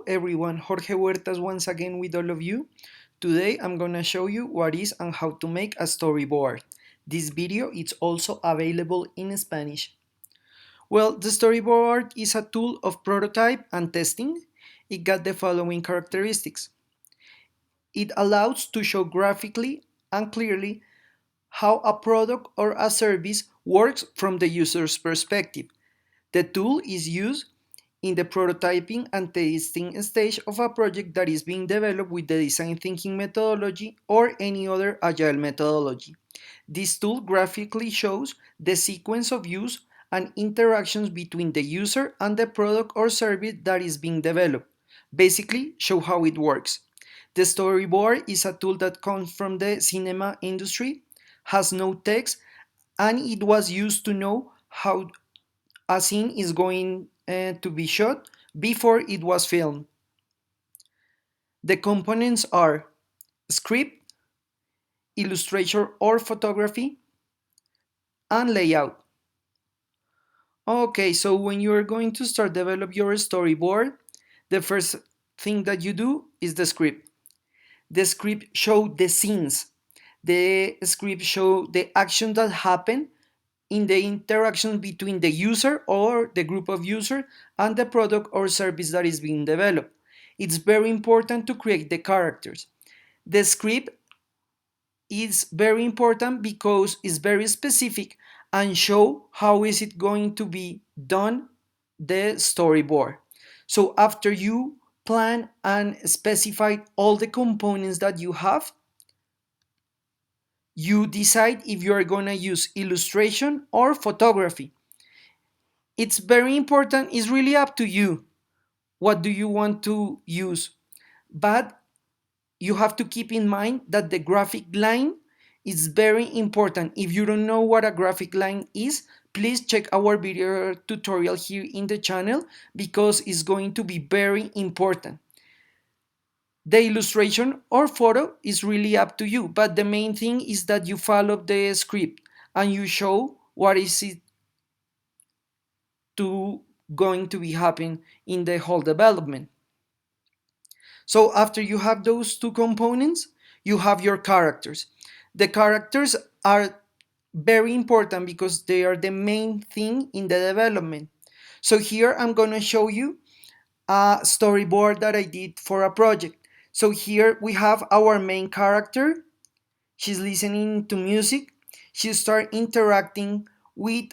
Hello everyone, Jorge Huertas once again with all of you. Today I'm gonna show you what is and how to make a storyboard. This video is also available in Spanish. Well, the storyboard is a tool of prototype and testing. It got the following characteristics. It allows to show graphically and clearly how a product or a service works from the user's perspective. The tool is used in the prototyping and testing stage of a project that is being developed with the design thinking methodology or any other agile methodology. This tool graphically shows the sequence of use and interactions between the user and the product or service that is being developed. Basically, show how it works. The storyboard is a tool that comes from the cinema industry, has no text, and it was used to know how a scene is going to be shot before it was filmed. The components are script, illustration or photography, and layout. Okay, so when you are going to start develop your storyboard, the first thing that you do is the script. The script show the scenes. The script show the action that happen in the interaction between the user or the group of users and the product or service that is being developed. It's very important to create the characters. The script is very important because it's very specific and show how is it going to be done the storyboard. So after you plan and specify all the components that you have, you decide if you are going to use illustration or photography. It's very important, it's really up to you what do you want to use, but you have to keep in mind that the graphic line is very important. If you don't know what a graphic line is, please check our video tutorial here in the channel because it's going to be very important. The illustration or photo is really up to you, but the main thing is that you follow the script and you show what is it to going to be happening in the whole development. So after you have those two components, you have your characters. The characters are very important because they are the main thing in the development. So here I'm going to show you a storyboard that I did for a project. So here we have our main character. She's listening to music. She start interacting with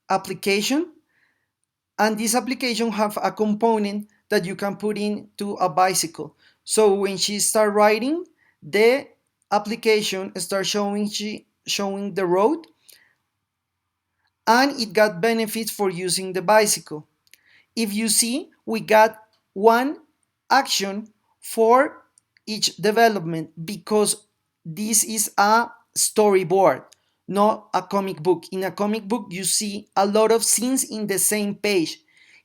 application, and this application have a component that you can put into a bicycle. So when she start riding, the application start showing the road, and it got benefits for using the bicycle. If you see, we got one action for each development because this is a storyboard, not a comic book. In a comic book, you see a lot of scenes in the same page.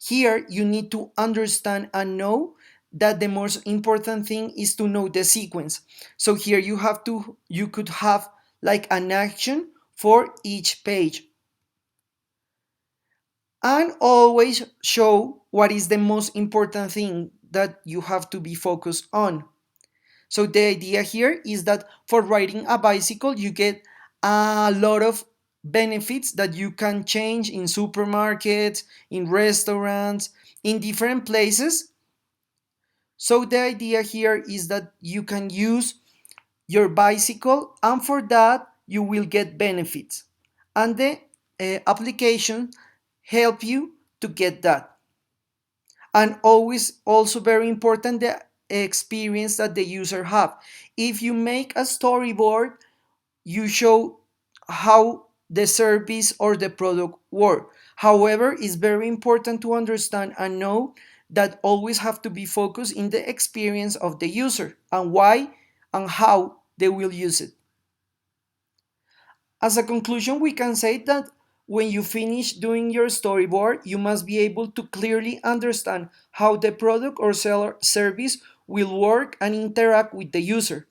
Here, you need to understand and know that the most important thing is to know the sequence. So here you could have like an action for each page, and always show what is the most important thing that you have to be focused on. So the idea here is that for riding a bicycle, you get a lot of benefits that you can change in supermarkets, in restaurants, in different places. So the idea here is that you can use your bicycle, and for that you will get benefits. And the application help you to get that. And always also very important, the experience that the user have. If you make a storyboard, you show how the service or the product work. However, it's very important to understand and know that always have to be focused in the experience of the user and why and how they will use it. As a conclusion, we can say that when you finish doing your storyboard, you must be able to clearly understand how the product or seller service will work and interact with the user.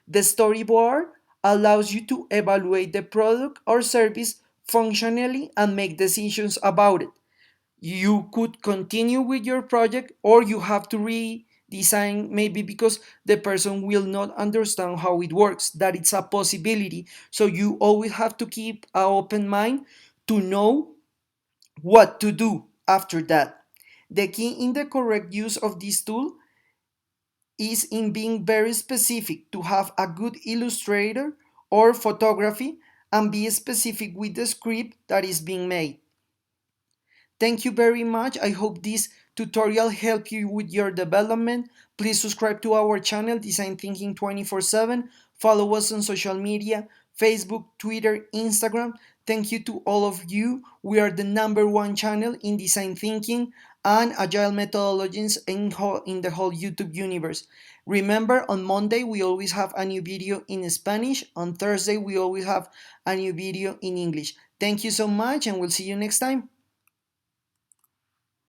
The storyboard allows you to evaluate the product or service functionally and make decisions about it. you could continue with your project, or you have to redesign, maybe because the person will not understand how it works. That it's a possibility. So you always have to keep an open mind to know what to do after that. The key in the correct use of this tool is in being very specific, to have a good illustrator or photography, and be specific with the script that is being made. Thank you very much. I hope this tutorial helped you with your development. Please subscribe to our channel, Design Thinking 24/7. Follow us on social media, Facebook, Twitter, Instagram. Thank you to all of you. We are the #1 channel in design thinking and agile methodologies in the whole YouTube universe. Remember, on Monday we always have a new video in Spanish. On Thursday we always have a new video in English. Thank you so much, and we'll see you next time.